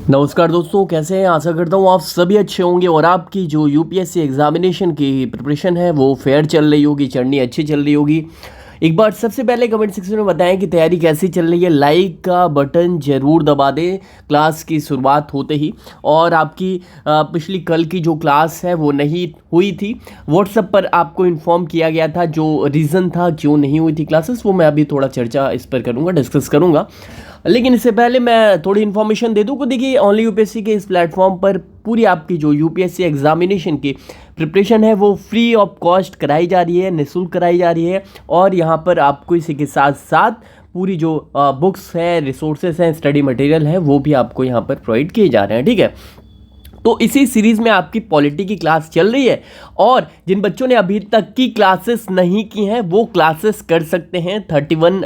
नमस्कार दोस्तों, कैसे हैं। आशा करता हूँ आप सभी अच्छे होंगे और आपकी जो यूपीएससी एग्जामिनेशन की प्रिपरेशन है वो फेयर चल रही होगी, जर्नी अच्छी चल रही होगी। एक बार सबसे पहले कमेंट सेक्शन में बताएं कि तैयारी कैसी चल रही है। लाइक का बटन ज़रूर दबा दें क्लास की शुरुआत होते ही। और आपकी पिछली कल की जो क्लास है वो नहीं हुई थी, व्हाट्सएप पर आपको इन्फॉर्म किया गया था। जो रीज़न था क्यों नहीं हुई थी क्लासेस, वो मैं अभी थोड़ा चर्चा इस पर करूँगा, डिस्कस करूँगा। लेकिन इससे पहले मैं थोड़ी इन्फॉर्मेशन दे दूँ कि देखिए, ओनली यूपीएससी के इस प्लेटफॉर्म पर पूरी आपकी जो यूपीएससी एग्जामिनेशन की प्रिपरेशन है वो फ्री ऑफ कॉस्ट कराई जा रही है, निःशुल्क कराई जा रही है। और यहाँ पर आपको इसी के साथ साथ पूरी जो बुक्स हैं, रिसोर्सेज हैं, स्टडी मटेरियल है, वो भी आपको यहाँ पर प्रोवाइड किए जा रहे हैं। ठीक है, तो इसी सीरीज़ में आपकी पॉलिटी की क्लास चल रही है। और जिन बच्चों ने अभी तक की क्लासेस नहीं की हैं वो क्लासेस कर सकते हैं। 31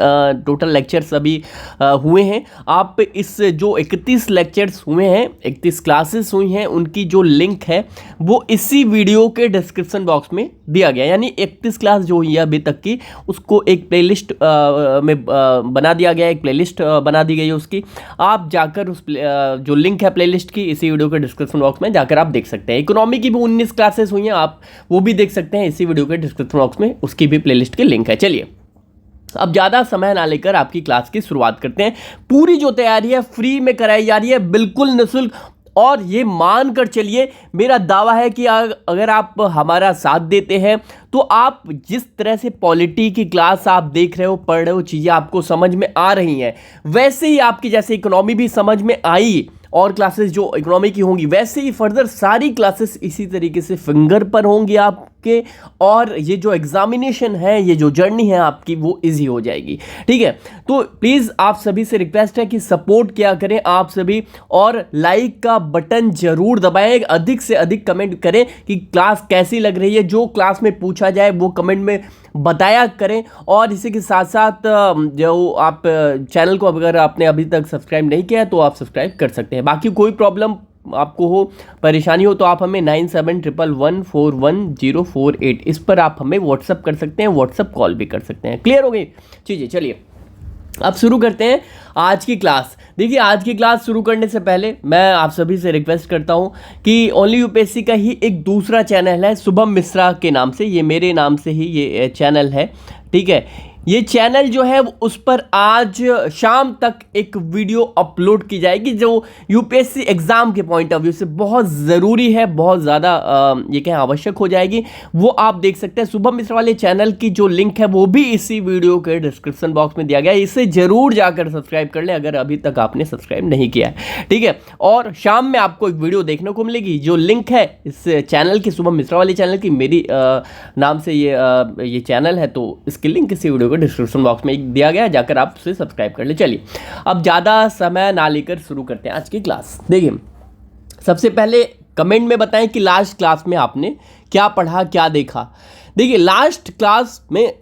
टोटल लेक्चर्स अभी हुए हैं। आप इस जो 31 लेक्चर्स हुए हैं, 31 क्लासेस हुई हैं, उनकी जो लिंक है वो इसी वीडियो के डिस्क्रिप्शन बॉक्स में दिया गया। यानी 31 क्लास जो हुई है अभी तक की, उसको एक प्लेलिस्ट में बना दिया गया, एक प्लेलिस्ट बना दी गई है उसकी। आप जाकर उस जो लिंक है प्लेलिस्ट की, इसी वीडियो के डिस्क्रिप्शन बॉक्स में जाकर आप देख सकते हैं। इकोनॉमी की भी 19 क्लासेस हुई हैं, आप वो भी देख सकते हैं इसी वीडियो के डिस्क्रिप्शन बॉक्स में, उसकी भी प्लेलिस्ट की लिंक है। चलिए, अब ज़्यादा समय ना लेकर आपकी क्लास की शुरुआत करते हैं। पूरी जो तैयारी है फ्री में कराई जा रही है, बिल्कुल निःशुल्क। और ये मान कर चलिए, मेरा दावा है कि अगर आप हमारा साथ देते हैं तो आप जिस तरह से पॉलिटी की क्लास आप देख रहे हो, पढ़ रहे हो, चीज़ें आपको समझ में आ रही हैं, वैसे ही आपकी जैसे इकोनॉमी भी समझ में आई और क्लासेस जो इकोनॉमी की होंगी, वैसे ही फर्दर सारी क्लासेस इसी तरीके से फिंगर पर होंगी आपके। और ये जो एग्जामिनेशन है, ये जो जर्नी है आपकी, वो इजी हो जाएगी। ठीक है, तो प्लीज़ आप सभी से रिक्वेस्ट है कि सपोर्ट किया करें आप सभी, और लाइक का बटन जरूर दबाएं, अधिक से अधिक कमेंट करें कि क्लास कैसी लग रही है। जो क्लास में पूछा जाए वो कमेंट में बताया करें। और इसी के साथ साथ जो आप चैनल को अगर आपने अभी तक सब्सक्राइब नहीं किया है तो आप सब्सक्राइब कर सकते हैं। बाकी कोई प्रॉब्लम आपको हो, परेशानी हो, तो आप हमें 9711411048 इस पर आप हमें व्हाट्सअप कर सकते हैं, व्हाट्सअप कॉल भी कर सकते हैं। क्लियर हो गई चीज़ें। चलिए, अब शुरू करते हैं आज की क्लास। देखिए, आज की क्लास शुरू करने से पहले मैं आप सभी से रिक्वेस्ट करता हूं कि ओनली यूपीएससी का ही एक दूसरा चैनल है शुभम मिश्रा के नाम से, ये मेरे नाम से ही ये चैनल है। ठीक है, ये चैनल जो है उस पर आज शाम तक एक वीडियो अपलोड की जाएगी जो यूपीएससी एग्ज़ाम के पॉइंट ऑफ व्यू से बहुत ज़रूरी है, बहुत ज़्यादा ये क्या आवश्यक हो जाएगी। वो आप देख सकते हैं। शुभम मिश्रा वाले चैनल की जो लिंक है वो भी इसी वीडियो के डिस्क्रिप्शन बॉक्स में दिया गया है। इसे ज़रूर जाकर सब्सक्राइब कर लें अगर अभी तक आपने सब्सक्राइब नहीं किया है। ठीक है, और शाम में आपको एक वीडियो देखने को मिलेगी। जो लिंक है इस चैनल की, शुभम मिश्रा वाले चैनल की, मेरी नाम से ये चैनल है, तो इसकी लिंक इसी वीडियो डिस्क्रिप्शन बॉक्स में दिया गया है, जाकर आप उसे सब्सक्राइब कर ले। चलिए, अब ज़्यादा समय ना लेकर शुरू करते हैं आज की क्लास। देखिए, सबसे पहले कमेंट में बताएं कि लास्ट क्लास में आपने क्या पढ़ा, क्या देखा। देखिए, लास्ट क्लास में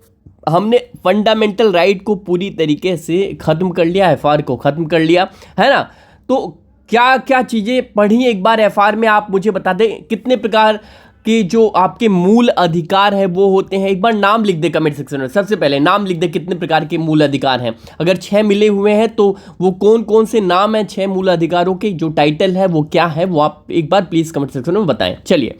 हमने फंडामेंटल राइट को पूरी तरीके से ख़त्म कर लिया, एफआर को ख़त्म कर लिया, है ना। तो क्या क्या चीज़ें पढ़ी एक बार एफआर में, आप मुझे बता दें। कितने प्रकार कि जो आपके मूल अधिकार है वो होते हैं, एक बार नाम लिख दे कमेंट सेक्शन में। सबसे पहले नाम लिख दे कितने प्रकार के मूल अधिकार हैं। अगर 6 मिले हुए हैं तो वो कौन कौन से नाम हैं 6 मूल अधिकारों के, जो टाइटल है वो क्या है, वो आप एक बार प्लीज़ कमेंट सेक्शन में बताएं। चलिए,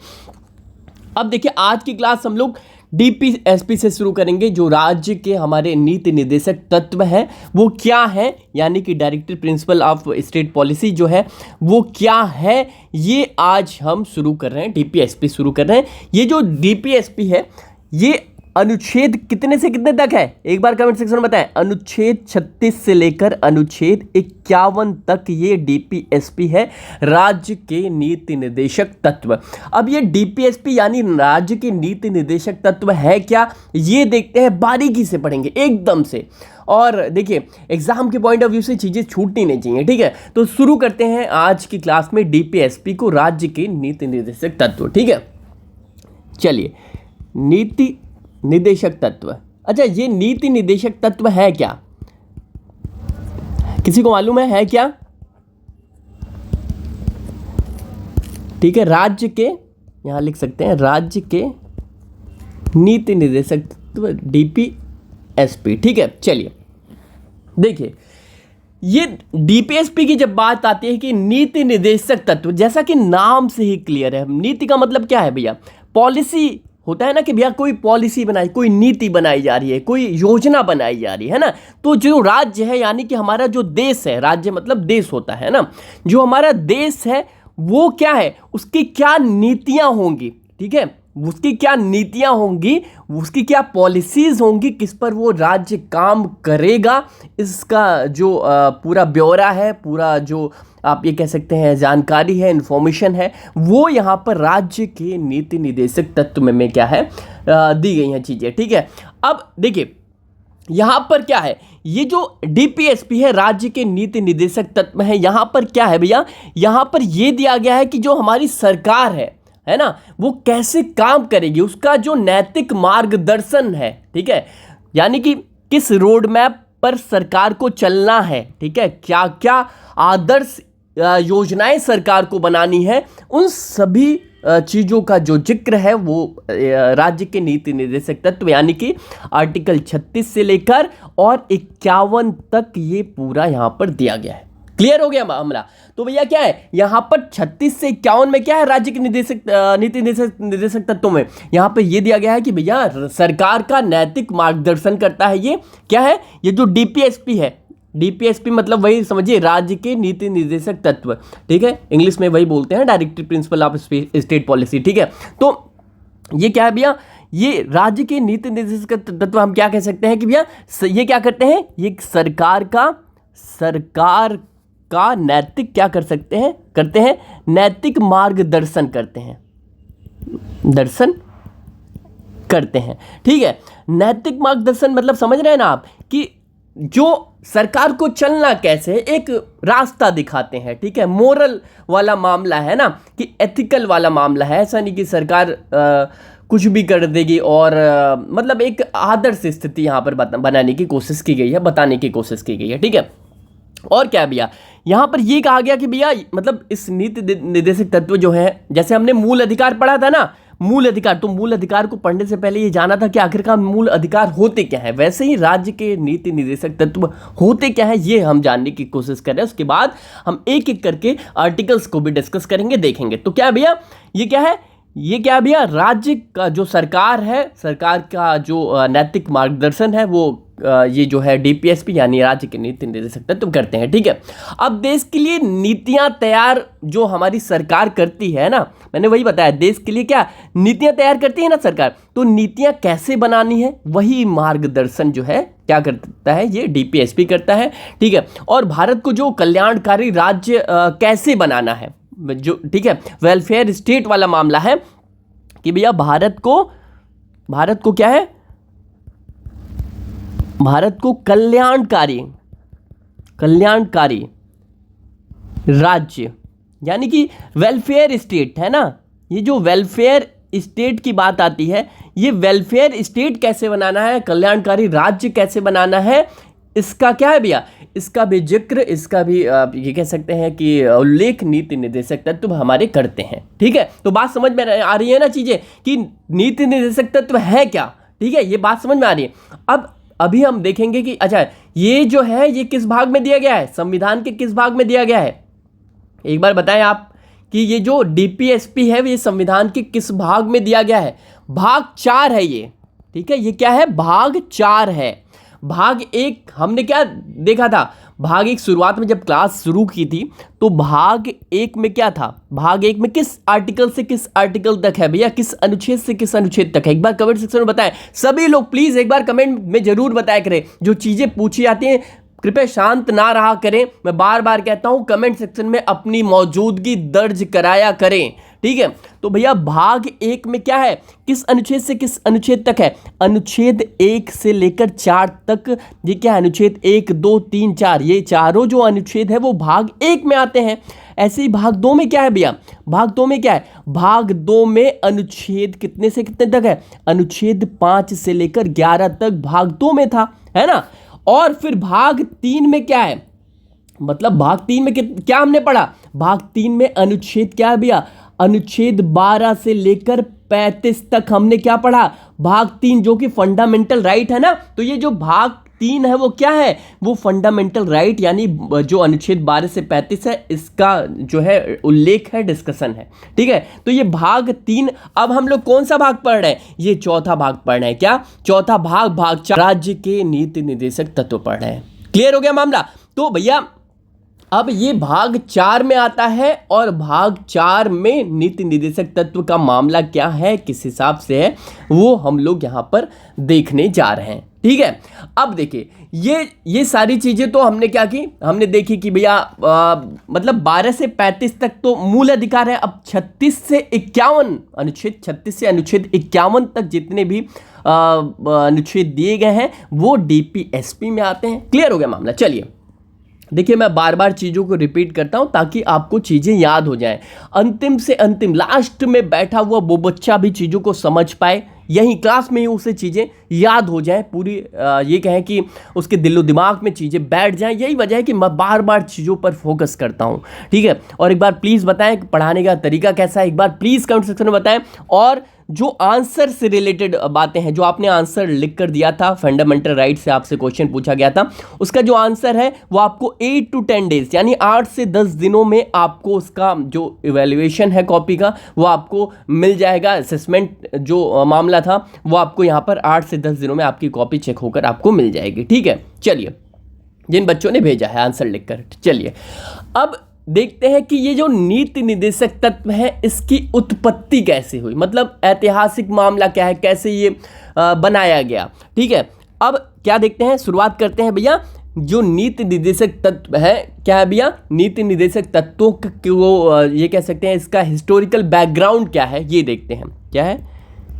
अब देखिए, आज की क्लास हम लोग डीपीएसपी से शुरू करेंगे। जो राज्य के हमारे नीति निर्देशक तत्व हैं वो क्या है, यानी कि directive principle of state policy जो है वो क्या है, ये आज हम शुरू कर रहे हैं। डीपीएसपी शुरू कर रहे हैं। ये जो डीपीएसपी है ये अनुच्छेद कितने से कितने तक है, एक बार कमेंट सेक्शन में बताएं। अनुच्छेद 36 से लेकर अनुच्छेद 51 तक ये डीपीएसपी है, राज्य के नीति निर्देशक तत्व। अब ये डीपीएसपी यानी राज्य के नीति निर्देशक तत्व है क्या, ये देखते हैं, बारीकी से पढ़ेंगे एकदम से। और देखिए, एग्जाम के पॉइंट ऑफ व्यू से चीज़ें छूटनी नहीं चाहिए। ठीक है, तो शुरू करते हैं आज की क्लास में डीपीएसपी को, राज्य के नीति निर्देशक तत्व। ठीक है, चलिए, नीति निर्देशक तत्व। अच्छा, ये नीति निर्देशक तत्व है क्या, किसी को मालूम है क्या? ठीक है, राज्य के, यहां लिख सकते हैं, राज्य के नीति निर्देशक तत्व डीपीएसपी। ठीक है, चलिए देखिए, ये डीपीएसपी की जब बात आती है कि नीति निर्देशक तत्व, जैसा कि नाम से ही क्लियर है, नीति का मतलब क्या है भैया, पॉलिसी होता है ना कि भैया कोई पॉलिसी बनाई, कोई नीति बनाई जा रही है, कोई योजना बनाई जा रही है ना। तो जो राज्य है यानी कि हमारा जो देश है, राज्य मतलब देश होता है ना, जो हमारा देश है वो क्या है, उसकी क्या नीतियां होंगी, ठीक है, उसकी क्या नीतियां होंगी, उसकी क्या पॉलिसीज होंगी, किस पर वो राज्य काम करेगा, इसका जो पूरा ब्यौरा है, पूरा जो आप ये कह सकते हैं जानकारी है, इन्फॉर्मेशन है, वो यहाँ पर राज्य के नीति निर्देशक तत्व में क्या है दी गई हैं चीज़ें, ठीक है। अब देखिए यहाँ पर क्या है, ये जो डीपीएसपी है राज्य के नीति निर्देशक तत्व है, यहाँ पर क्या है भैया, यहाँ पर ये दिया गया है कि जो हमारी सरकार है ना, वो कैसे काम करेगी, उसका जो नैतिक मार्गदर्शन है, ठीक है, यानी कि किस रोड मैप पर सरकार को चलना है, ठीक है, क्या क्या आदर्श योजनाएं सरकार को बनानी है, उन सभी चीज़ों का जो जिक्र है वो राज्य के नीति निर्देशक तत्व यानी कि आर्टिकल 36 से लेकर और 51 तक ये पूरा यहाँ पर दिया गया है। क्लियर हो गया मामला। तो भैया क्या है यहाँ पर 36 से 51 में क्या है, राज्य के नीति निर्देशक तत्वों में यहाँ पे ये दिया गया है कि भैया सरकार का नैतिक मार्गदर्शन करता है। ये क्या है, ये जो डीपीएसपी है, डीपीएसपी मतलब वही समझिए राज्य के नीति निर्देशक तत्व, ठीक है, इंग्लिश में वही बोलते हैं directive principle of state policy, ठीक है। तो ये क्या है भैया, ये राज्य के नीति निर्देशक तत्व हम क्या कह सकते हैं कि भैया ये क्या करते हैं, ये सरकार का नैतिक क्या कर सकते हैं, करते हैं नैतिक मार्गदर्शन करते हैं, ठीक है। नैतिक मार्गदर्शन मतलब समझ रहे हैं ना आप कि जो सरकार को चलना कैसे है, एक रास्ता दिखाते हैं, ठीक है, मोरल वाला मामला है ना, कि एथिकल वाला मामला है, ऐसा नहीं कि सरकार कुछ भी कर देगी और मतलब एक आदर्श स्थिति यहाँ पर बनाने की कोशिश की गई है, बताने की कोशिश की गई है, ठीक है। और क्या भैया यहाँ पर ये कहा गया कि भैया मतलब इस नीति निर्देशक तत्व जो है, जैसे हमने मूल अधिकार पढ़ा था ना, मूल अधिकार, तो मूल अधिकार को पढ़ने से पहले ये जाना था कि आखिरकार मूल अधिकार होते क्या है, वैसे ही राज्य के नीति निर्देशक तत्व होते क्या है ये हम जानने की कोशिश कर रहे हैं। उसके बाद हम एक एक करके आर्टिकल्स को भी डिस्कस करेंगे, देखेंगे। तो क्या भैया ये क्या है, ये क्या भैया राज्य का जो सरकार है, सरकार का जो नैतिक मार्गदर्शन है वो ये जो है डीपीएसपी यानी राज्य के नीति निर्देशक तत्व करते हैं, ठीक है। अब देश के लिए नीतियां तैयार जो हमारी सरकार करती है ना, मैंने वही बताया, देश के लिए क्या नीतियां तैयार करती है ना सरकार, तो नीतियां कैसे बनानी है वही मार्गदर्शन जो है क्या करता है, ये डीपीएसपी करता है, ठीक है। और भारत को जो कल्याणकारी राज्य कैसे बनाना है, जो ठीक है वेलफेयर स्टेट वाला मामला है कि भैया भारत को क्या है, भारत को कल्याणकारी राज्य यानी कि वेलफेयर स्टेट है ना, ये जो वेलफेयर स्टेट की बात आती है, ये वेलफेयर स्टेट कैसे बनाना है, कल्याणकारी राज्य कैसे बनाना है, इसका क्या है भैया, इसका भी जिक्र, इसका भी ये कह सकते हैं कि उल्लेख नीति निर्देशक तत्व हमारे करते हैं, ठीक है। तो बात समझ में आ रही है ना चीजें कि नीति निर्देशक तत्व है क्या, ठीक है, ये बात समझ में आ रही है। अब अभी हम देखेंगे कि अच्छा ये जो है ये किस भाग में दिया गया है, संविधान के किस भाग में दिया गया है, एक बार बताएं आप कि ये जो डीपीएसपी है ये संविधान के किस भाग में दिया गया है। भाग 4 है ये, ठीक है, ये क्या है, भाग 4 है। भाग 1 हमने क्या देखा था, भाग 1 शुरुआत में जब क्लास शुरू की थी तो भाग 1 में क्या था, भाग 1 में किस आर्टिकल से किस आर्टिकल तक है भैया, किस अनुच्छेद से किस अनुच्छेद तक है, एक बार कमेंट सेक्शन में बताएं। सभी लोग प्लीज एक बार कमेंट में जरूर बताया करें, जो चीजें पूछी जाती हैं कृपया शांत ना रहा करें, मैं बार बार कहता हूं कमेंट सेक्शन में अपनी मौजूदगी दर्ज कराया करें, ठीक है। तो भैया भाग 1 में क्या है, किस अनुच्छेद से किस अनुच्छेद तक है, अनुच्छेद 1 से लेकर 4 तक, ये क्या है, अनुच्छेद 1 2 3 4, ये चारों जो अनुच्छेद है वो भाग 1 में आते हैं। ऐसे ही भाग 2 में क्या है भैया, भाग 2 में क्या है, भाग 2 में अनुच्छेद कितने से कितने तक है, अनुच्छेद 5 से लेकर 11 तक भाग 2 में था, है ना। और फिर भाग 3 में क्या है, मतलब भाग 3 में क्या हमने पढ़ा, भाग 3 में अनुच्छेद क्या है भैया, अनुच्छेद 12 से लेकर 35 तक हमने क्या पढ़ा, भाग 3 जो कि फंडामेंटल राइट है ना। तो ये जो भाग 3 है वो क्या है, वो फंडामेंटल राइट यानी जो अनुच्छेद 12 से 35 है इसका जो है उल्लेख है, डिस्कशन है। ठीक है, तो ये भाग 3। अब हम लोग कौन सा भाग पढ़ रहे हैं, ये चौथा भाग पढ़ रहे हैं। क्या चौथा भाग 4 राज्य के नीति निर्देशक तत्व पढ़ रहे हैं। क्लियर हो गया मामला। तो भैया अब ये भाग 4 में आता है और भाग 4 में नीति निर्देशक तत्व का मामला क्या है, किस हिसाब से है, वो हम लोग यहाँ पर देखने जा रहे हैं। ठीक है, अब देखिए ये सारी चीजें तो हमने क्या की, हमने देखी कि भैया मतलब 12 से 35 तक तो मूल अधिकार है। अब 36 से 51 अनुच्छेद 36 से अनुच्छेद 51 तक जितने भी अनुच्छेद दिए गए हैं वो डीपीएसपी में आते हैं। क्लियर हो गया मामला। चलिए देखिए, मैं बार बार चीज़ों को रिपीट करता हूं ताकि आपको चीज़ें याद हो जाएं। अंतिम से अंतिम लास्ट में बैठा हुआ वो बच्चा भी चीज़ों को समझ पाए, यहीं क्लास में ही उसे चीज़ें याद हो जाएं पूरी, ये कहें कि उसके दिलो दिमाग में चीज़ें बैठ जाएं। यही वजह है कि मैं बार बार चीज़ों पर फोकस करता हूं। ठीक है, और एक बार प्लीज़ बताएं पढ़ाने का तरीका कैसा है, एक बार प्लीज़ कमेंट सेक्शन में बताएं। और जो आंसर से रिलेटेड बातें हैं, जो आपने आंसर लिख कर दिया था, फंडामेंटल राइट से आपसे क्वेश्चन पूछा गया था, उसका जो आंसर है वो आपको 8 to 10 डेज यानी 8 से 10 दिनों में आपको उसका जो इवैल्यूएशन है कॉपी का वो आपको मिल जाएगा। असेसमेंट जो मामला था वो आपको यहाँ पर 8 से 10 दिनों में आपकी कॉपी चेक होकर आपको मिल जाएगी। ठीक है, चलिए जिन बच्चों ने भेजा है आंसर लिखकर, चलिए अब देखते हैं कि ये जो नीति निर्देशक तत्व है इसकी उत्पत्ति कैसे हुई, मतलब ऐतिहासिक मामला क्या है, कैसे ये बनाया गया। ठीक है, अब क्या देखते हैं, शुरुआत करते हैं भैया। जो नीति निर्देशक तत्व है क्या है भैया, नीति निर्देशक तत्वों को ये कह सकते हैं इसका हिस्टोरिकल बैकग्राउंड क्या है ये देखते हैं। क्या है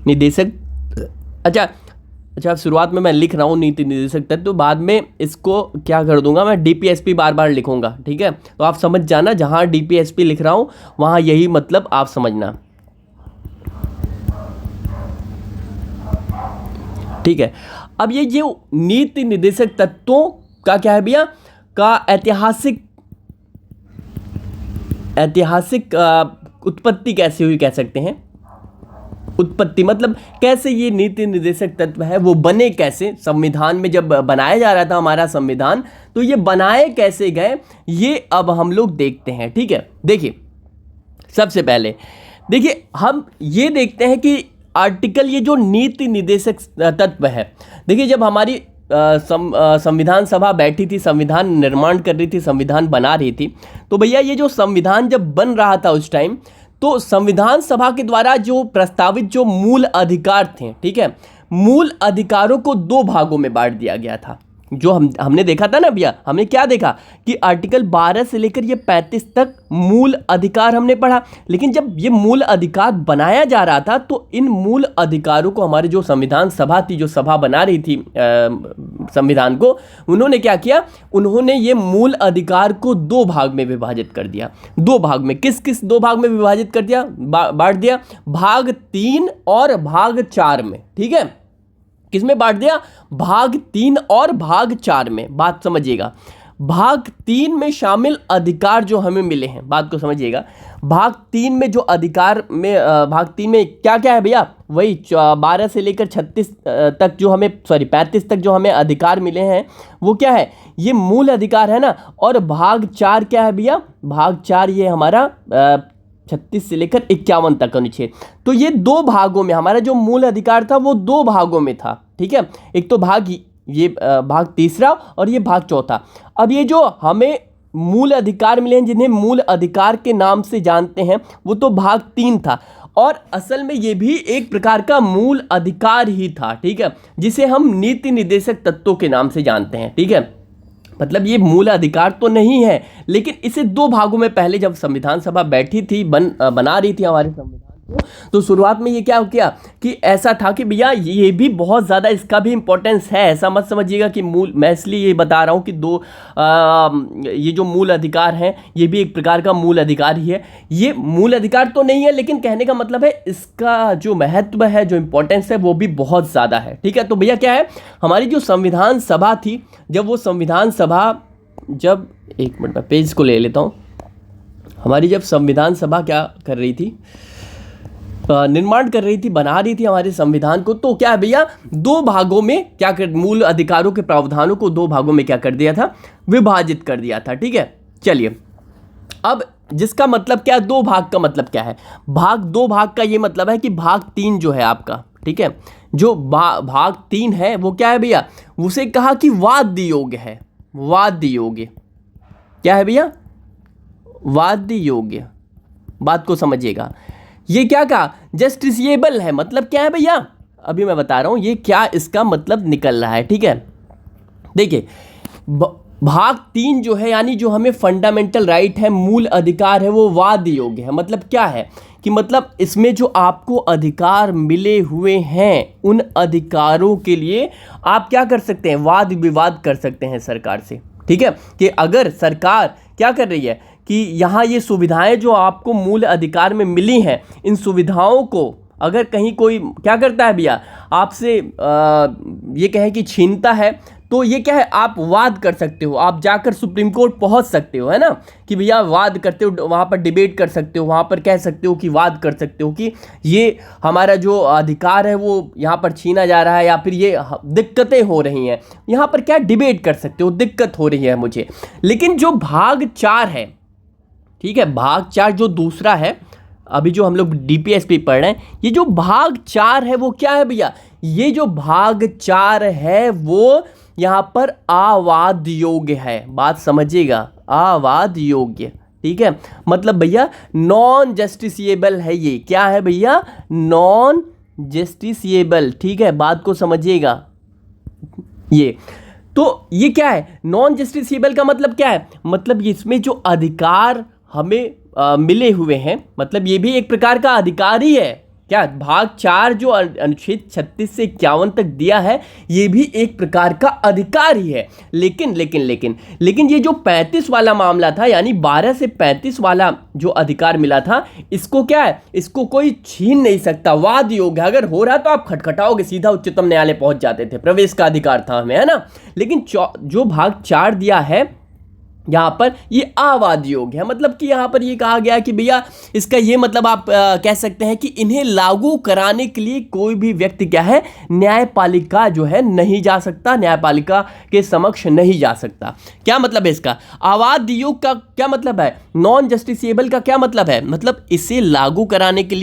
निर्देशक, अच्छा शुरुआत में मैं लिख रहा हूँ नीति निर्देशक तत्व, बाद में इसको क्या कर दूंगा मैं डीपीएसपी बार बार लिखूंगा। ठीक है, तो आप समझ जाना, जहाँ डीपीएसपी लिख रहा हूँ वहाँ यही मतलब आप समझना। ठीक है, अब ये जो नीति निर्देशक तत्वों का क्या है भैया, का ऐतिहासिक उत्पत्ति कैसे हुई कह सकते हैं। उत्पत्ति मतलब कैसे ये नीति निर्देशक तत्व है वो बने कैसे, संविधान में जब बनाया जा रहा था हमारा संविधान तो ये बनाए कैसे गए, ये अब हम लोग देखते हैं। ठीक है, देखिए सबसे पहले देखिए हम ये देखते हैं कि आर्टिकल, ये जो नीति निर्देशक तत्व है, देखिए जब हमारी संविधान सभा बैठी थी, संविधान निर्माण कर रही थी, संविधान बना रही थी, तो भैया ये जो संविधान जब बन रहा था उस टाइम, तो संविधान सभा के द्वारा जो प्रस्तावित जो मूल अधिकार थे, ठीक है, मूल अधिकारों को 2 भागों में बांट दिया गया था। जो हमने देखा था ना भैया, हमने क्या देखा कि आर्टिकल 12 से लेकर ये 35 तक मूल अधिकार हमने पढ़ा, लेकिन जब ये मूल अधिकार बनाया जा रहा था तो इन मूल अधिकारों को हमारी जो संविधान सभा थी, जो सभा बना रही थी संविधान को, उन्होंने क्या किया, उन्होंने ये मूल अधिकार को 2 भाग में विभाजित कर दिया। 2 भाग में, किस किस 2 भाग में विभाजित कर दिया, बांट दिया, भाग 3 और भाग 4 में। ठीक है, किसमें बांट दिया, भाग 3 और भाग 4 में। बात समझिएगा, भाग 3 में शामिल अधिकार जो हमें मिले हैं, बात को समझिएगा, भाग 3 में जो अधिकार में भाग 3 में क्या क्या है भैया, वही 12 से लेकर 36 तक जो हमें 35 तक जो हमें अधिकार मिले हैं वो क्या है, ये मूल अधिकार है ना। और भाग 4 क्या है भैया, भाग 4 ये हमारा 36 से लेकर 51 तक अनुच्छेद। तो ये 2 भागों में हमारा जो मूल अधिकार था वो 2 भागों में था। ठीक है, एक तो भाग ये भाग 3 और ये भाग 4। अब ये जो हमें मूल अधिकार मिले हैं, जिन्हें मूल अधिकार के नाम से जानते हैं, वो तो भाग 3 था, और असल में ये भी एक प्रकार का मूल अधिकार ही था। ठीक है, जिसे हम नीति निर्देशक तत्वों के नाम से जानते हैं। ठीक है, मतलब ये मूल अधिकार तो नहीं है, लेकिन इसे 2 भागों में पहले जब संविधान सभा बैठी थी, बना रही थी हमारे संविधान को, तो शुरुआत में ये क्या किया कि ऐसा था कि भैया ये भी बहुत ज़्यादा, इसका भी इम्पोर्टेंस है, ऐसा मत समझिएगा कि मूल, मैं इसलिए ये बता रहा हूँ कि ये जो मूल अधिकार हैं ये भी एक प्रकार का मूल अधिकार ही है। ये मूल अधिकार तो नहीं है, लेकिन कहने का मतलब है इसका जो महत्व है, जो इम्पोर्टेंस है वो भी बहुत ज़्यादा है। ठीक है, तो भैया क्या है, हमारी जो संविधान सभा थी, जब वो संविधान सभा, जब एक मिनट में पेज को ले लेता हूँ, हमारी जब संविधान सभा क्या कर रही थी, निर्माण कर रही थी, बना रही थी हमारे संविधान को, तो क्या है भैया, दो भागों में क्या कर, मूल अधिकारों के प्रावधानों को दो भागों में क्या कर दिया था, विभाजित कर दिया था। ठीक है, चलिए अब जिसका मतलब क्या है, दो भाग का मतलब क्या है, दो भाग का ये मतलब है कि भाग 3 जो है आपका, ठीक है, जो भाग 3 है वो क्या है भैया, उसे कहा कि वाद्य योग्य है। वाद्य योग्य क्या है भैया, वाद्य योग्य, बात को समझिएगा। ये क्या कहा, जस्टिसिएबल है, मतलब क्या है भैया, अभी मैं बता रहा हूं ये क्या इसका मतलब निकल रहा है। ठीक है, देखिए भाग 3 जो है, यानी जो हमें फंडामेंटल राइट है, मूल अधिकार है, वो वाद्य योग्य है। मतलब क्या है कि मतलब इसमें जो आपको अधिकार मिले हुए हैं, उन अधिकारों के लिए आप क्या कर सकते हैं, वाद विवाद कर सकते हैं सरकार से। ठीक है, कि अगर सरकार क्या कर रही है कि यहाँ ये सुविधाएं जो आपको मूल अधिकार में मिली हैं, इन सुविधाओं को अगर कहीं कोई क्या करता है भैया, आपसे ये कहे कि छीनता है, तो ये क्या है, आप वाद कर सकते हो, आप जाकर सुप्रीम कोर्ट पहुंच सकते हो, है ना, कि भैया वाद करते हो, वहाँ पर डिबेट कर सकते हो, वहाँ पर कह सकते हो कि वाद कर सकते हो कि ये हमारा जो अधिकार है वो यहाँ पर छीना जा रहा है, या फिर ये दिक्कतें हो रही हैं, यहाँ पर क्या डिबेट कर सकते हो, दिक्कत हो रही है मुझे। लेकिन जो भाग 4 है, ठीक है, भाग 4 जो दूसरा है, अभी जो हम लोग DPSP पढ़ रहे हैं, ये जो भाग 4 है वो क्या है भैया, ये जो भाग 4 है वो यहाँ पर अवाद योग्य है। बात समझिएगा, अवाद योग्य। ठीक है, मतलब भैया नॉन जस्टिसिएबल है। ये क्या है भैया, नॉन जस्टिसिएबल। ठीक है, बात को समझिएगा। ये तो ये क्या है, नॉन जस्टिसिएबल का मतलब क्या है, मतलब इसमें जो अधिकार हमें मिले हुए हैं, मतलब ये भी एक प्रकार का अधिकार ही है। क्या भाग 4 जो अनुच्छेद 36 से 51 तक दिया है, ये भी एक प्रकार का अधिकार ही है। लेकिन ये जो 35 वाला मामला था, यानी 12 से 35 वाला जो अधिकार मिला था, इसको क्या है, इसको कोई छीन नहीं सकता। वाद योग्य अगर हो रहा तो आप खटखटाओगे, सीधा उच्चतम न्यायालय पहुंच जाते थे, प्रवेश का अधिकार था हमें, है ना। लेकिन जो भाग 4 दिया है यहाँ पर, ये अवाद योग्य है। मतलब कि यहाँ पर ये कहा गया कि भैया इसका ये मतलब आप कह सकते हैं कि इन्हें लागू कराने के लिए कोई भी व्यक्ति क्या है, न्यायपालिका जो है नहीं जा सकता, न्यायपालिका के समक्ष नहीं जा सकता। क्या मतलब है इसका, अवाद योग्य का क्या मतलब है, नॉन जस्टिसिएबल का क्या मतलब है, मतलब इसे लागू कराने के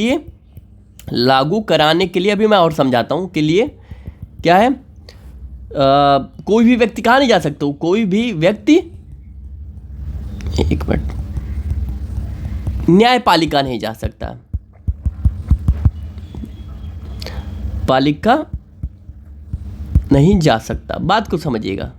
लिए अभी मैं और समझाता हूँ, के लिए क्या है, कोई भी व्यक्ति कहाँ नहीं जा सकता, कोई भी व्यक्ति, एक मिनट, न्यायपालिका नहीं जा सकता, पालिका नहीं जा सकता। बात को समझिएगा,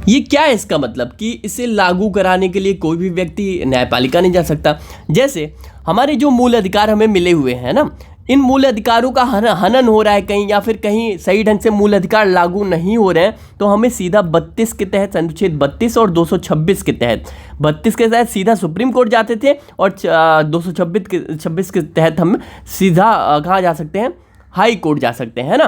ये क्या है इसका मतलब कि इसे लागू कराने के लिए कोई भी व्यक्ति न्यायपालिका नहीं जा सकता। जैसे हमारे जो मूल अधिकार हमें मिले हुए हैं ना, इन मूल अधिकारों का हनन हो रहा है कहीं, या फिर कहीं सही ढंग से मूल अधिकार लागू नहीं हो रहे हैं, तो हमें सीधा 32 के तहत, अनुच्छेद 32 और 226 के तहत, 32 के तहत सीधा सुप्रीम कोर्ट जाते थे, और 226 के तहत हम सीधा कहाँ जा सकते हैं, हाई कोर्ट जा सकते हैं, है ना।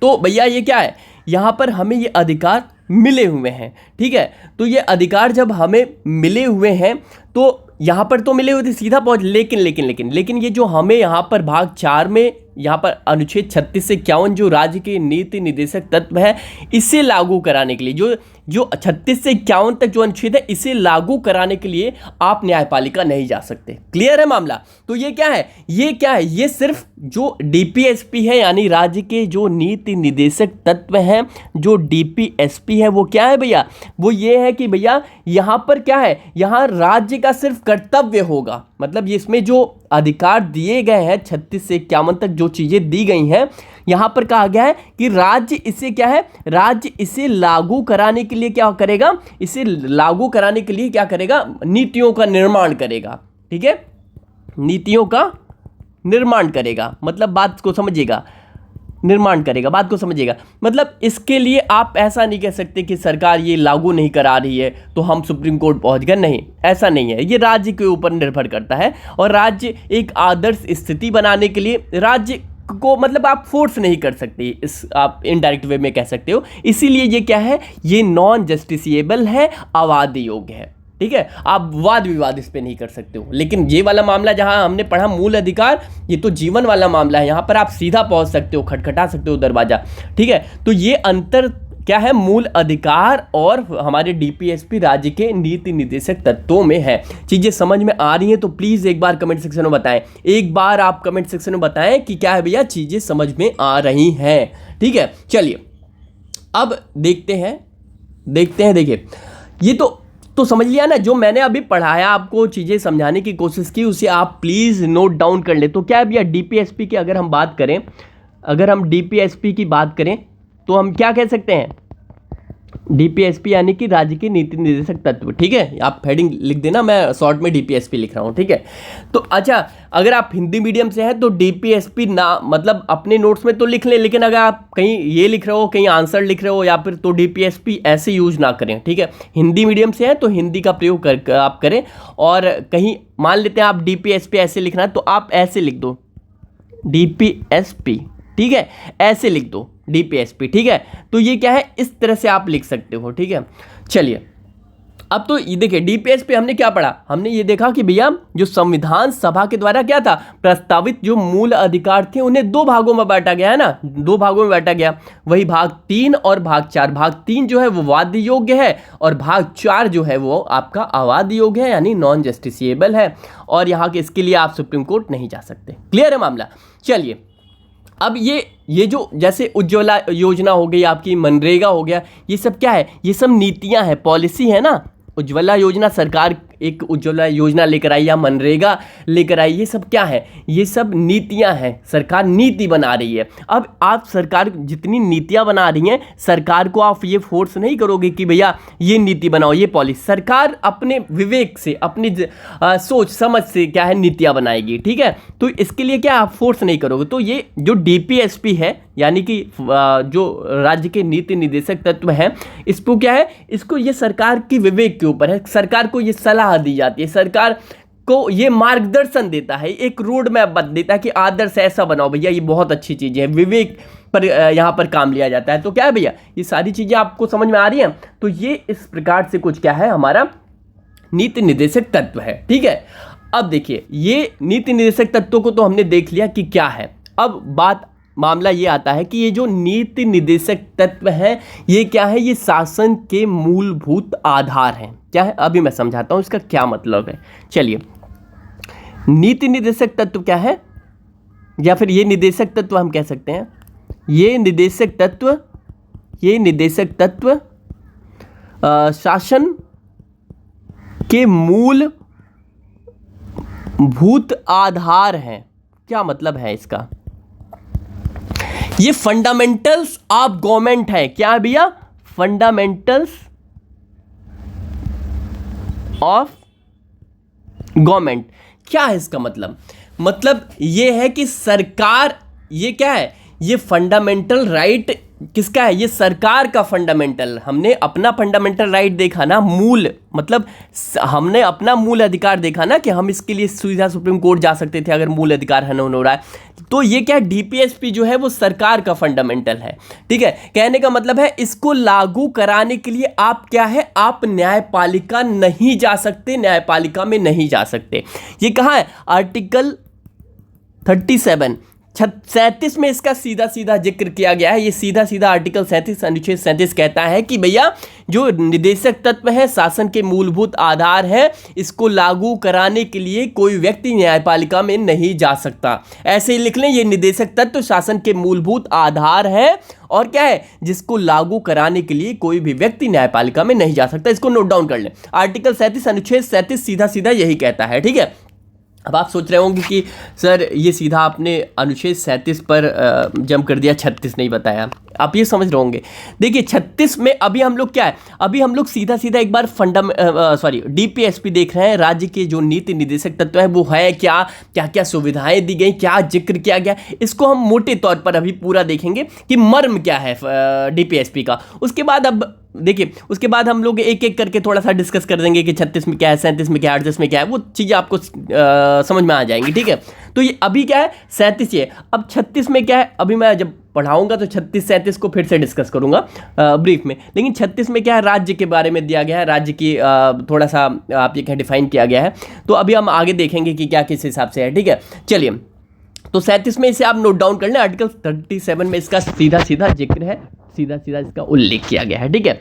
तो भैया ये क्या है, यहाँ पर हमें ये अधिकार मिले हुए हैं। ठीक है, तो ये अधिकार जब हमें मिले हुए हैं, तो यहाँ पर तो मिले हुए थे सीधा पहुँच, लेकिन ये जो हमें यहाँ पर भाग 4 में, यहाँ पर अनुच्छेद 36 से 51 जो राज्य के नीति निर्देशक तत्व है, इसे लागू कराने के लिए, जो 36 से 51 तक जो अनुच्छेद है, इसे लागू कराने के लिए आप न्यायपालिका नहीं जा सकते। क्लियर है मामला। तो ये क्या है, ये सिर्फ जो DPSP है, यानी राज्य के जो नीति निर्देशक तत्व हैं, जो DPSP है, वो क्या है भैया, वो ये है कि भैया यहाँ पर क्या है, यहाँ राज्य का सिर्फ कर्तव्य होगा। मतलब इसमें जो अधिकार दिए गए हैं 36 से 51 तक जो चीज़ें दी गई हैं, यहाँ पर कहा गया है कि राज्य इसे क्या है, राज्य इसे लागू कराने के लिए क्या करेगा, इसे लागू कराने के लिए क्या करेगा, नीतियों का निर्माण करेगा। ठीक है, नीतियों का निर्माण करेगा, मतलब बात को समझिएगा, निर्माण करेगा, बात को समझिएगा। मतलब इसके लिए आप ऐसा नहीं कह सकते कि सरकार ये लागू नहीं करा रही है तो हम सुप्रीम कोर्ट पहुंच गए, नहीं, ऐसा नहीं है। ये राज्य के ऊपर निर्भर करता है, और राज्य एक आदर्श स्थिति बनाने के लिए राज्य को मतलब आप फोर्स नहीं कर सकते, इस आप इनडायरेक्ट वे में कह सकते हो। इसीलिए ये क्या है, ये नॉन जस्टिसिएबल है, अवाद योग्य है। ठीक है, आप वाद विवाद इस पे नहीं कर सकते हो। लेकिन ये वाला मामला जहां हमने पढ़ा मूल अधिकार, ये तो जीवन वाला मामला है, यहां पर आप सीधा पहुंच सकते हो, खटखटा सकते हो दरवाजा, ठीक है। तो ये अंतर क्या है, मूल अधिकार और हमारे डीपीएसपी राज्य के नीति निर्देशक तत्वों में है। चीजें समझ में आ रही हैं तो प्लीज एक बार कमेंट सेक्शन में बताएं, एक बार आप कमेंट सेक्शन में बताएं कि क्या है भैया, चीजें समझ में आ रही हैं, ठीक है। चलिए अब देखते हैं। देखिए ये तो समझ लिया ना, जो मैंने अभी पढ़ाया आपको, चीज़ें समझाने की कोशिश की, उसे आप प्लीज़ नोट डाउन कर ले। तो क्या है भैया, डीपीएसपी की अगर हम बात करें, अगर हम डीपीएसपी की बात करें तो हम क्या कह सकते हैं, डीपीएसपी यानी कि राज्य के नीति निर्देशक तत्व, ठीक है। आप हेडिंग लिख देना, मैं शॉर्ट में डीपीएसपी लिख रहा हूँ, ठीक है। तो अच्छा, अगर आप हिंदी मीडियम से हैं तो डीपीएसपी ना मतलब अपने नोट्स में तो लिख लें, लेकिन अगर आप कहीं ये लिख रहे हो, कहीं आंसर लिख रहे हो या फिर, तो डीपीएसपी ऐसे यूज ना करें, ठीक है। हिंदी मीडियम से हैं तो हिंदी का प्रयोग आप करें, और कहीं मान लेते हैं आप डीपीएसपी ऐसे लिखना है तो आप ऐसे लिख दो डीपीएसपी, ठीक है, ऐसे लिख दो डीपीएसपी, ठीक है। तो ये क्या है, इस तरह से आप लिख सकते हो, ठीक है। चलिए अब तो ये देखिए, डीपीएसपी हमने क्या पढ़ा, हमने ये देखा कि भैया जो संविधान सभा के द्वारा क्या था, प्रस्तावित जो मूल अधिकार थे उन्हें दो भागों में बांटा गया है ना, दो भागों में बांटा गया, वही भाग 3 और भाग 4। भाग 3 जो है वो वाद्य योग्य है, और भाग 4 जो है वो आपका अवाद्य योग्य है, यानी नॉन जस्टिसिएबल है, और यहाँ के इसके लिए आप सुप्रीम कोर्ट नहीं जा सकते। क्लियर है मामला। चलिए अब ये जो जैसे उज्ज्वला योजना हो गई, आपकी मनरेगा हो गया, ये सब क्या है, ये सब नीतियां हैं, पॉलिसी है ना। उज्ज्वला योजना, सरकार एक उज्ज्वला योजना लेकर आई या मनरेगा लेकर आई, ये सब क्या है, ये सब नीतियां हैं, सरकार नीति बना रही है। अब आप सरकार जितनी नीतियां बना रही हैं, सरकार को आप ये फोर्स नहीं करोगे कि भैया ये नीति बनाओ, ये पॉलिसी, सरकार अपने विवेक से, अपनी सोच समझ से क्या है नीतियां बनाएगी, ठीक है। तो इसके लिए क्या आप फोर्स नहीं करोगे। तो ये जो डीपीएसपी है, यानी कि जो राज्य के नीति निर्देशक तत्व हैं, इसको क्या है, इसको ये सरकार की विवेक के ऊपर है, सरकार को ये सलाह दी जाती है, सरकार को ये मार्गदर्शन देता है, एक रोड मैप बता देता है कि आदर्श ऐसा बनाओ भैया, ये बहुत अच्छी चीज़ है, विवेक पर यहाँ पर काम लिया जाता है। तो क्या है भैया, ये सारी चीज़ें आपको समझ में आ रही हैं। तो ये इस प्रकार से कुछ क्या है, हमारा नीति निर्देशक तत्व है, ठीक है। अब देखिए, ये नीति निर्देशक तत्वों को तो हमने देख लिया कि क्या है। अब मामला ये आता है कि ये जो नीति निर्देशक तत्व है, ये क्या है, ये शासन के मूलभूत आधार हैं। क्या है, अभी मैं समझाता हूँ इसका क्या मतलब है। चलिए, नीति निर्देशक तत्व क्या है, या फिर ये निर्देशक तत्व हम कह सकते हैं, ये निर्देशक तत्व शासन के मूलभूत आधार हैं। क्या मतलब है इसका, ये फंडामेंटल्स ऑफ गवर्नमेंट है। क्या भैया, फंडामेंटल्स ऑफ गवर्नमेंट। क्या है इसका मतलब ये है कि सरकार, ये क्या है, ये फंडामेंटल राइट किसका है, ये सरकार का फंडामेंटल। हमने अपना फंडामेंटल राइट देखा ना, मूल मतलब हमने अपना मूल अधिकार देखा ना, कि हम इसके लिए सीधा सुप्रीम कोर्ट जा सकते थे अगर मूल अधिकार हनन हो रहा है। तो ये क्या, डीपीएसपी जो है वो सरकार का फंडामेंटल है, ठीक है। कहने का मतलब है, इसको लागू कराने के लिए आप क्या है, आप न्यायपालिका नहीं जा सकते, न्यायपालिका में नहीं जा सकते। ये कहाँ है, आर्टिकल 37 में इसका सीधा सीधा जिक्र किया गया है। ये सीधा सीधा आर्टिकल 37 अनुच्छेद 37 कहता है कि भैया जो निर्देशक तत्व है शासन के मूलभूत आधार है, इसको लागू कराने के लिए कोई व्यक्ति न्यायपालिका में नहीं जा सकता। ऐसे ही लिख लें, ये निर्देशक तत्व शासन के मूलभूत आधार है, और क्या है, जिसको लागू कराने के लिए कोई भी व्यक्ति न्यायपालिका में नहीं जा सकता। इसको नोट डाउन कर लें, आर्टिकल 37 अनुच्छेद 37 सीधा सीधा यही कहता है, ठीक है। अब आप सोच रहे होंगे कि सर ये सीधा आपने अनुच्छेद 37 पर जंप कर दिया, 36 नहीं बताया। आप ये समझ रहे होंगे, देखिए 36 में अभी हम लोग क्या है, अभी हम लोग सीधा सीधा एक बार डीपीएसपी देख रहे हैं। राज्य के जो नीति निर्देशक तत्व है वो है क्या, क्या क्या सुविधाएं दी गई, क्या जिक्र किया गया, इसको हम मोटे तौर पर अभी पूरा देखेंगे कि मर्म क्या है डीपीएसपी का। उसके बाद अब देखिए, उसके बाद हम लोग एक एक करके थोड़ा सा डिस्कस कर देंगे कि 36 में क्या है, 37 में क्या है, 38 में क्या है, वो चीज़ें आपको समझ में आ जाएंगी, ठीक है। तो ये अभी क्या है, 37 है। अब 36 में क्या है, अभी मैं जब पढ़ाऊंगा तो 36-37 को फिर से डिस्कस करूंगा ब्रीफ में। लेकिन 36 में क्या है, राज्य के बारे में दिया गया है, राज्य की थोड़ा सा आप ये कहें डिफाइन किया गया है। तो अभी हम आगे देखेंगे कि क्या किस हिसाब से है, ठीक है। चलिए, तो 37 में इसे आप नोट डाउन कर लें। आर्टिकल 37 में इसका सीधा सीधा जिक्र है, सीधा सीधा इसका उल्लेख किया गया है, ठीक है।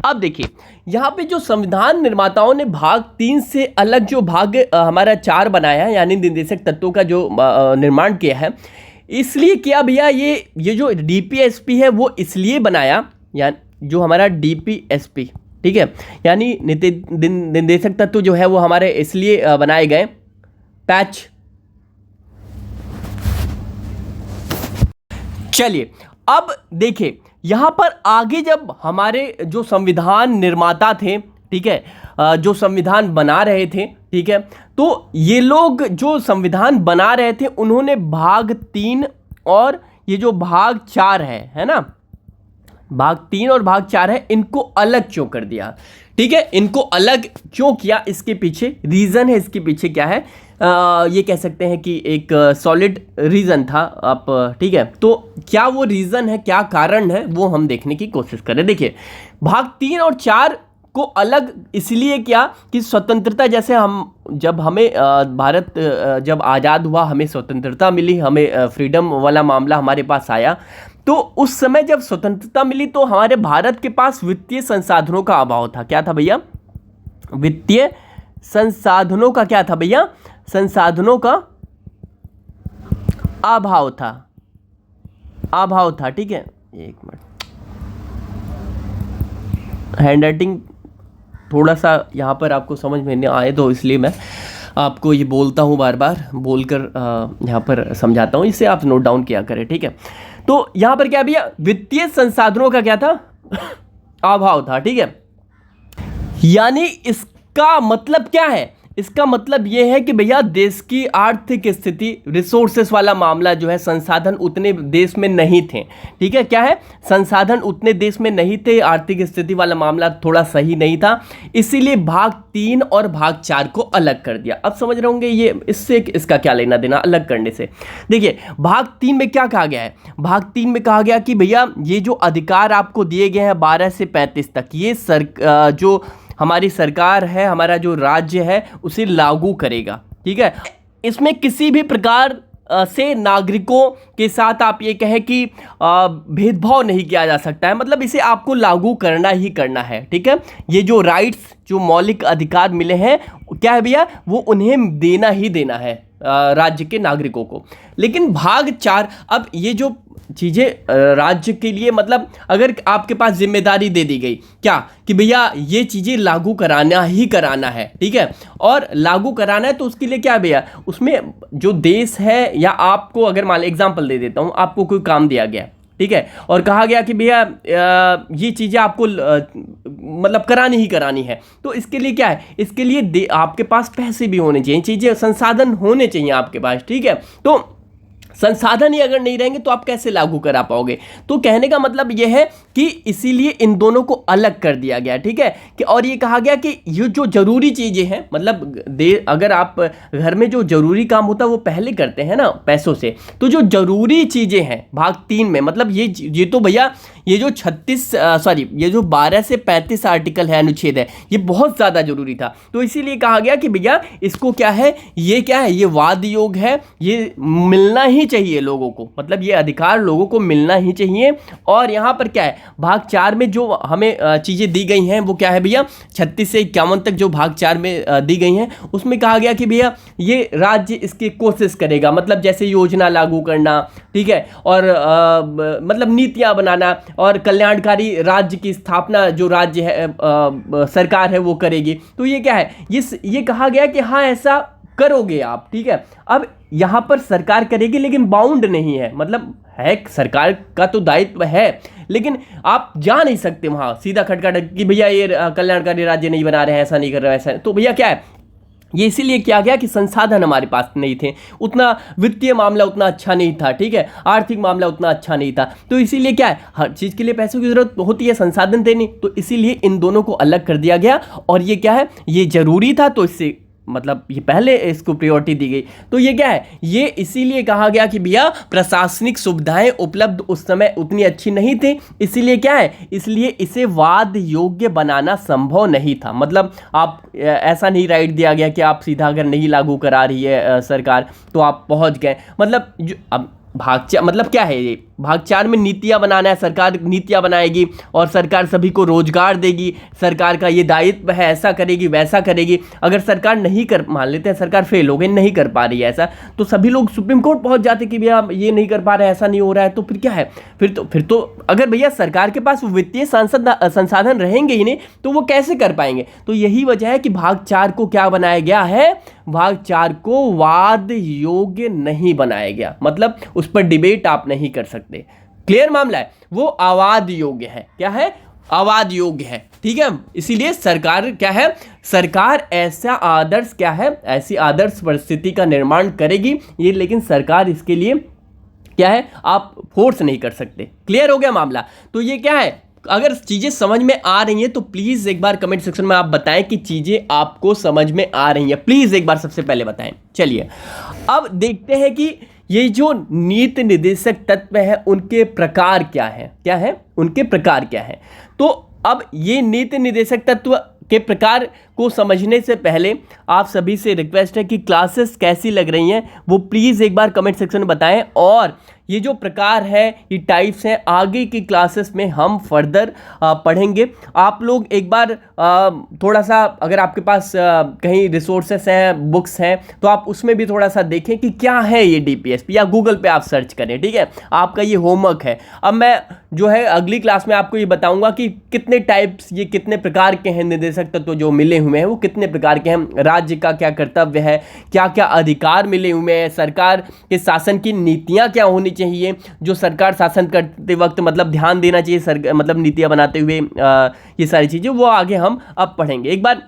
अब देखिए यहाँ पे जो संविधान निर्माताओं ने भाग 3 से अलग जो भाग हमारा 4 बनाया है, यानी निर्देशक तत्वों का जो निर्माण किया है, इसलिए किया भैया, ये जो डीपीएसपी है वो इसलिए बनाया, यानी जो हमारा डीपीएसपी, ठीक है, यानी निर्देशक तत्व जो है वो हमारे इसलिए बनाए गए पैच। चलिए अब देखिए यहाँ पर आगे जब हमारे जो संविधान निर्माता थे, ठीक है, जो संविधान बना रहे थे, ठीक है, तो ये लोग जो संविधान बना रहे थे उन्होंने भाग 3 और ये जो भाग 4 है ना, भाग 3 और भाग 4 है, इनको अलग क्यों कर दिया, ठीक है। इनको अलग क्यों किया, इसके पीछे रीज़न है, इसके पीछे क्या है, ये कह सकते हैं कि एक सॉलिड रीज़न था आप, ठीक है। तो क्या वो रीज़न है, क्या कारण है, वो हम देखने की कोशिश करें। देखिए भाग 3 और 4 को अलग इसलिए किया कि स्वतंत्रता, जैसे हम जब हमें भारत जब आज़ाद हुआ, हमें स्वतंत्रता मिली, हमें फ्रीडम वाला मामला हमारे पास आया, तो उस समय जब स्वतंत्रता मिली तो हमारे भारत के पास वित्तीय संसाधनों का अभाव था। क्या था भैया, वित्तीय संसाधनों का क्या था भैया, संसाधनों का अभाव था, अभाव था, ठीक है। एक मिनट, हैंडराइटिंग थोड़ा सा यहाँ पर आपको समझ में नहीं आए तो इसलिए मैं आपको ये बोलता हूँ, बार बार बोलकर यहाँ पर समझाता हूँ, इससे आप नोट डाउन किया करें, ठीक है। तो यहाँ पर क्या भैया, वित्तीय संसाधनों का क्या था, अभाव था, ठीक है। यानी इसका मतलब क्या है, इसका मतलब ये है कि भैया देश की आर्थिक स्थिति, रिसोर्सेस वाला मामला जो है, संसाधन उतने देश में नहीं थे, ठीक है। क्या है, संसाधन उतने देश में नहीं थे, आर्थिक स्थिति वाला मामला थोड़ा सही नहीं था, इसीलिए भाग 3 और भाग 4 को अलग कर दिया। अब समझ रहे होंगे ये इससे इसका क्या लेना देना अलग करने से। देखिए भाग 3 में क्या कहा गया है, भाग 3 में कहा गया कि भैया ये जो अधिकार आपको दिए गए हैं 12 से 35 तक, ये जो हमारी सरकार है, हमारा जो राज्य है, उसे लागू करेगा, ठीक है। इसमें किसी भी प्रकार से नागरिकों के साथ आप ये कहें कि भेदभाव नहीं किया जा सकता है, मतलब इसे आपको लागू करना ही करना है, ठीक है। ये जो राइट्स, जो मौलिक अधिकार मिले हैं, क्या है भैया, वो उन्हें देना ही देना है राज्य के नागरिकों को। लेकिन भाग 4, अब ये जो चीज़ें राज्य के लिए, मतलब अगर आपके पास जिम्मेदारी दे दी गई क्या कि भैया ये चीज़ें लागू कराना ही कराना है, ठीक है, और लागू कराना है, तो उसके लिए क्या है भैया, उसमें जो देश है, या आपको अगर मान एग्जांपल दे देता हूँ, आपको कोई काम दिया गया, ठीक है, और कहा गया कि भैया ये चीज़ें आपको मतलब करानी ही करानी है, तो इसके लिए क्या है, इसके लिए आपके पास पैसे भी होने चाहिए, चीज़ें संसाधन होने चाहिए आपके पास, ठीक है। तो संसाधन ही अगर नहीं रहेंगे तो आप कैसे लागू करा पाओगे। तो कहने का मतलब यह है कि इसीलिए इन दोनों को अलग कर दिया गया, ठीक है, कि और ये कहा गया कि ये जो जरूरी चीज़ें हैं, मतलब अगर आप घर में जो जरूरी काम होता है वो पहले करते हैं ना पैसों से, तो जो जरूरी चीज़ें हैं भाग 3 में, मतलब ये तो भैया ये जो 12 से 35 आर्टिकल है, अनुच्छेद है, ये बहुत ज़्यादा जरूरी था। तो इसीलिए कहा गया कि भैया इसको क्या है, ये क्या है, ये वाद योग है, ये मिलना ही चाहिए लोगों को, मतलब ये अधिकार लोगों को मिलना ही चाहिए। और यहाँ पर क्या है, भाग 4 में जो हमें चीज़ें दी गई हैं वो क्या है भैया, 36 से 51 तक जो भाग 4 में दी गई हैं, उसमें कहा गया कि भैया ये राज्य इसकी कोशिश करेगा, मतलब जैसे योजना लागू करना, ठीक है, और मतलब नीतियाँ बनाना, और कल्याणकारी राज्य की स्थापना जो राज्य है सरकार है वो करेगी। तो ये क्या है, ये कहा गया कि हाँ ऐसा करोगे आप, ठीक है। अब यहाँ पर सरकार करेगी लेकिन बाउंड नहीं है, मतलब है सरकार का तो दायित्व है, लेकिन आप जा नहीं सकते वहाँ सीधा खटखट कि भैया ये कल्याणकारी राज्य नहीं बना रहे हैं, ऐसा नहीं कर रहे हैं, ऐसा। तो भैया क्या है, ये इसीलिए किया गया कि संसाधन हमारे पास नहीं थे, उतना वित्तीय मामला उतना अच्छा नहीं था, ठीक है, आर्थिक मामला उतना अच्छा नहीं था, तो इसीलिए क्या है, हर चीज़ के लिए पैसों की ज़रूरत होती है, संसाधन थे नहीं, तो इसीलिए इन दोनों को अलग कर दिया गया। और ये क्या है, ये जरूरी था, तो इससे मतलब ये पहले इसको प्रायोरिटी दी गई। तो ये क्या है, ये इसीलिए कहा गया कि भैया प्रशासनिक सुविधाएं उपलब्ध उस समय उतनी अच्छी नहीं थी, इसीलिए क्या है, इसलिए इसे वाद योग्य बनाना संभव नहीं था। मतलब आप ऐसा नहीं राइट दिया गया कि आप सीधा अगर नहीं लागू करा रही है सरकार तो आप पहुंच गए। मतलब अब भाग 4 मतलब क्या है, ये भाग 4 में नीतियां बनाना है, सरकार नीतियां बनाएगी और सरकार सभी को रोजगार देगी, सरकार का ये दायित्व है, ऐसा करेगी वैसा करेगी। अगर सरकार नहीं कर, मान लेते हैं सरकार फेल हो गई, नहीं कर पा रही है ऐसा, तो सभी लोग सुप्रीम कोर्ट पहुंच जाते कि भैया ये नहीं कर पा रहे, ऐसा नहीं हो रहा है, तो फिर क्या है, फिर तो अगर भैया सरकार के पास वित्तीय संसाधन रहेंगे ही नहीं तो वो कैसे कर पाएंगे। तो यही वजह है कि भाग 4 को क्या बनाया गया है, भाग 4 को वाद योग्य नहीं बनाया गया, मतलब उस पर डिबेट आप नहीं कर सकते। क्लियर मामला है, वो अवाद योग्य है। क्या है, अवाद योग्य है, ठीक है। इसीलिए सरकार क्या है, सरकार ऐसा आदर्श क्या है, ऐसी आदर्श परिस्थिति का निर्माण करेगी ये, लेकिन सरकार इसके लिए क्या है, आप फोर्स नहीं कर सकते। क्लियर हो गया मामला। तो ये क्या है, अगर चीजें समझ में आ रही हैं तो प्लीज एक बार कमेंट सेक्शन में आप बताएं कि चीजें आपको समझ में आ रही हैं, प्लीज एक बार सबसे पहले बताएं। चलिए अब देखते हैं कि ये जो नीति निर्देशक तत्व है उनके प्रकार क्या है, क्या है उनके प्रकार क्या है। तो अब ये नीति निर्देशक तत्व के प्रकार को समझने से पहले आप सभी से रिक्वेस्ट है कि क्लासेस कैसी लग रही हैं वो प्लीज़ एक बार कमेंट सेक्शन में बताएं, और ये जो प्रकार है, ये टाइप्स हैं, आगे की क्लासेस में हम फर्दर पढ़ेंगे। आप लोग एक बार थोड़ा सा, अगर आपके पास कहीं रिसोर्सेस हैं, बुक्स हैं, तो आप उसमें भी थोड़ा सा देखें कि क्या है ये डीपीएसपी, या गूगल पे आप सर्च करें, ठीक है। आपका ये होमवर्क है। अब मैं जो है अगली क्लास में आपको ये बताऊंगा कि कितने टाइप्स, ये कितने प्रकार के हैं निर्देशक तत्व जो मिले हुए हैं, वो कितने प्रकार के हैं, राज्य का क्या कर्तव्य है, क्या क्या अधिकार मिले हुए हैं, सरकार के शासन की नीतियाँ क्या होनी चाहिए, जो सरकार शासन करते वक्त मतलब ध्यान देना चाहिए, मतलब नीतियाँ बनाते हुए, ये सारी चीज़ें वो आगे हम अब पढ़ेंगे। एक बार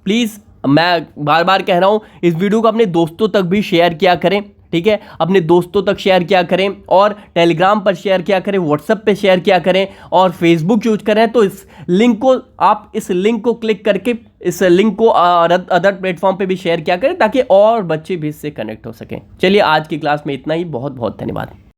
प्लीज़, मैं बार बार कह रहा हूँ, इस वीडियो को अपने दोस्तों तक भी शेयर किया करें, ठीक है। अपने दोस्तों तक शेयर किया करें, और टेलीग्राम पर शेयर किया करें, व्हाट्सएप पे शेयर किया करें, और फेसबुक यूज करें तो इस लिंक को, आप इस लिंक को क्लिक करके इस लिंक को अदर प्लेटफॉर्म पे भी शेयर किया करें, ताकि और बच्चे भी इससे कनेक्ट हो सकें। चलिए आज की क्लास में इतना ही, बहुत बहुत धन्यवाद।